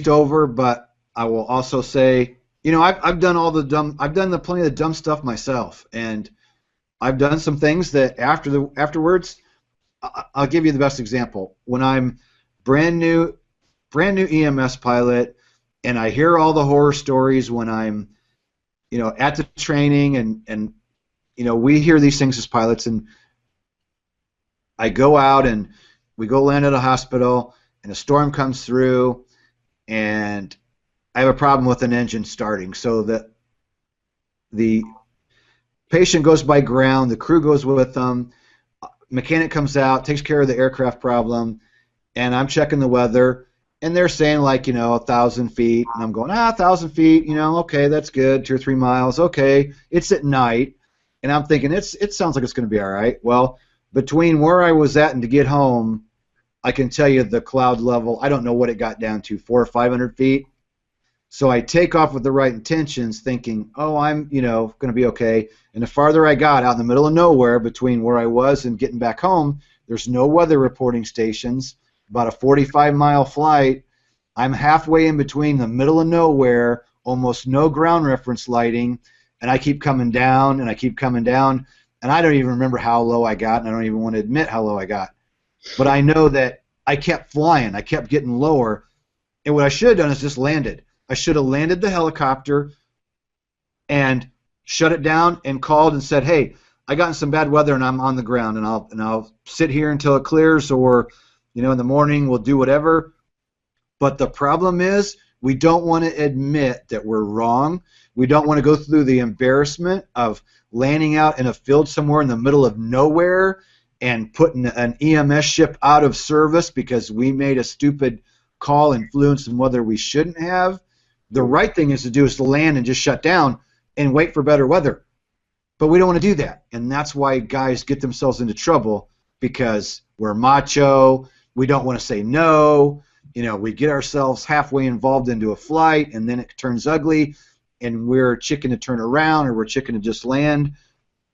glazed over, but I will also say, you know, I've done plenty of the dumb stuff myself, and I've done some things that afterwards. I'll give you the best example. When I'm brand new EMS pilot, and I hear all the horror stories when I'm, you know, at the training, and you know, we hear these things as pilots, and I go out and we go land at a hospital, and a storm comes through, and I have a problem with an engine starting, so that the patient goes by ground, the crew goes with them, mechanic comes out, takes care of the aircraft problem, and I'm checking the weather, and they're saying, like, you know, 1,000 feet, and I'm going, 1,000 feet, you know, okay, that's good, 2 or 3 miles, okay, it's at night, and I'm thinking it sounds like it's going to be all right. Well, between where I was at and to get home, I can tell you the cloud level, I don't know what it got down to, 400 or 500 feet. So I take off with the right intentions, thinking, oh, I'm, you know, going to be okay. And the farther I got, out in the middle of nowhere, between where I was and getting back home, there's no weather reporting stations. About a 45-mile flight. I'm halfway in between the middle of nowhere, almost no ground reference lighting, and I keep coming down, and I keep coming down, and I don't even remember how low I got, and I don't even want to admit how low I got. But I know that I kept flying. I kept getting lower, and what I should have done is just landed. I should have landed the helicopter and shut it down and called and said, hey, I got in some bad weather and I'm on the ground, and I'll sit here until it clears, or, you know, in the morning we'll do whatever. But the problem is we don't want to admit that we're wrong. We don't want to go through the embarrassment of landing out in a field somewhere in the middle of nowhere and putting an EMS ship out of service because we made a stupid call and flew in some weather we shouldn't have. The right thing is to land and just shut down and wait for better weather. But we don't want to do that, and that's why guys get themselves into trouble, because we're macho. We don't want to say no. You know, we get ourselves halfway involved into a flight, and then it turns ugly, and we're chicken to turn around, or we're chicken to just land.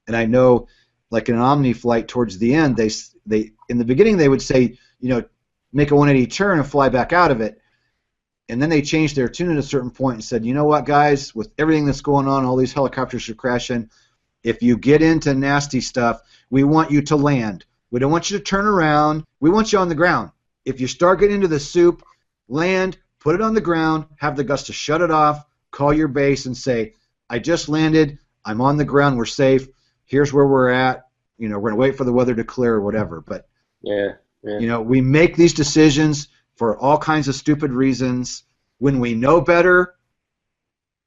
And I know, like in an Omniflight, towards the end, they in the beginning they would say, you know, make a 180 turn and fly back out of it. And then they changed their tune at a certain point and said, you know what, guys, with everything that's going on, all these helicopters are crashing, if you get into nasty stuff, we want you to land. We don't want you to turn around. We want you on the ground. If you start getting into the soup, land, put it on the ground, have the guts to shut it off, call your base and say, I just landed, I'm on the ground, we're safe, here's where we're at, you know, we're going to wait for the weather to clear or whatever. But, yeah. You know, we make these decisions for all kinds of stupid reasons when we know better,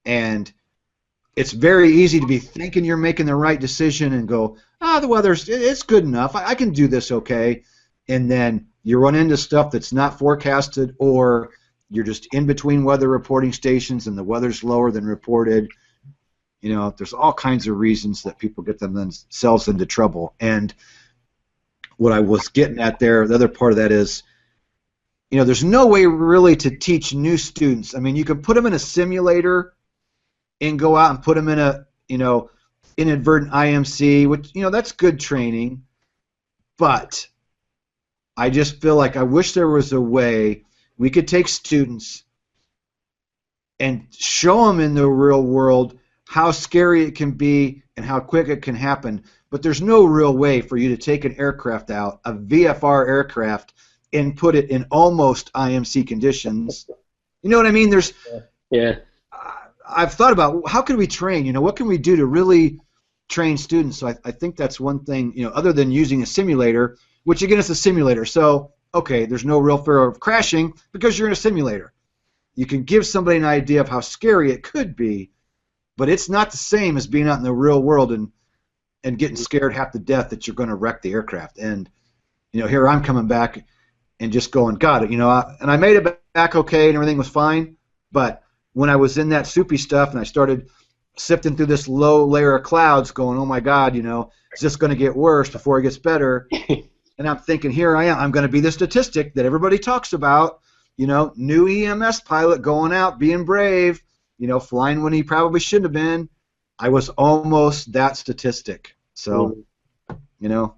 and it's very easy to be thinking you're making the right decision and go, the weather's, it's good enough, I can do this okay, and then you run into stuff that's not forecasted, or you're just in between weather reporting stations and the weather's lower than reported. You know, there's all kinds of reasons that people get themselves into trouble. And what I was getting at there, the other part of that is, you know, there's no way really to teach new students. I mean, you can put them in a simulator and go out and put them in a, you know, inadvertent IMC, which, you know, that's good training, but I just feel like I wish there was a way we could take students and show them in the real world how scary it can be and how quick it can happen. But there's no real way for you to take an aircraft out, a VFR aircraft, and put it in almost IMC conditions. You know what I mean? There's, yeah. I've thought about how can we train. You know, what can we do to really train students? So I think that's one thing. You know, other than using a simulator, which again is a simulator. So okay, there's no real fear of crashing because you're in a simulator. You can give somebody an idea of how scary it could be, but it's not the same as being out in the real world and getting scared half to death that you're going to wreck the aircraft. And you know, here I'm coming back and just going, got it. You know, and I made it back okay and everything was fine. But when I was in that soupy stuff and I started sifting through this low layer of clouds, going, oh my God, you know, is this going to get worse before it gets better? And I'm thinking, here I am. I'm going to be the statistic that everybody talks about. You know, new EMS pilot going out, being brave. You know, flying when he probably shouldn't have been. I was almost that statistic. So, you know,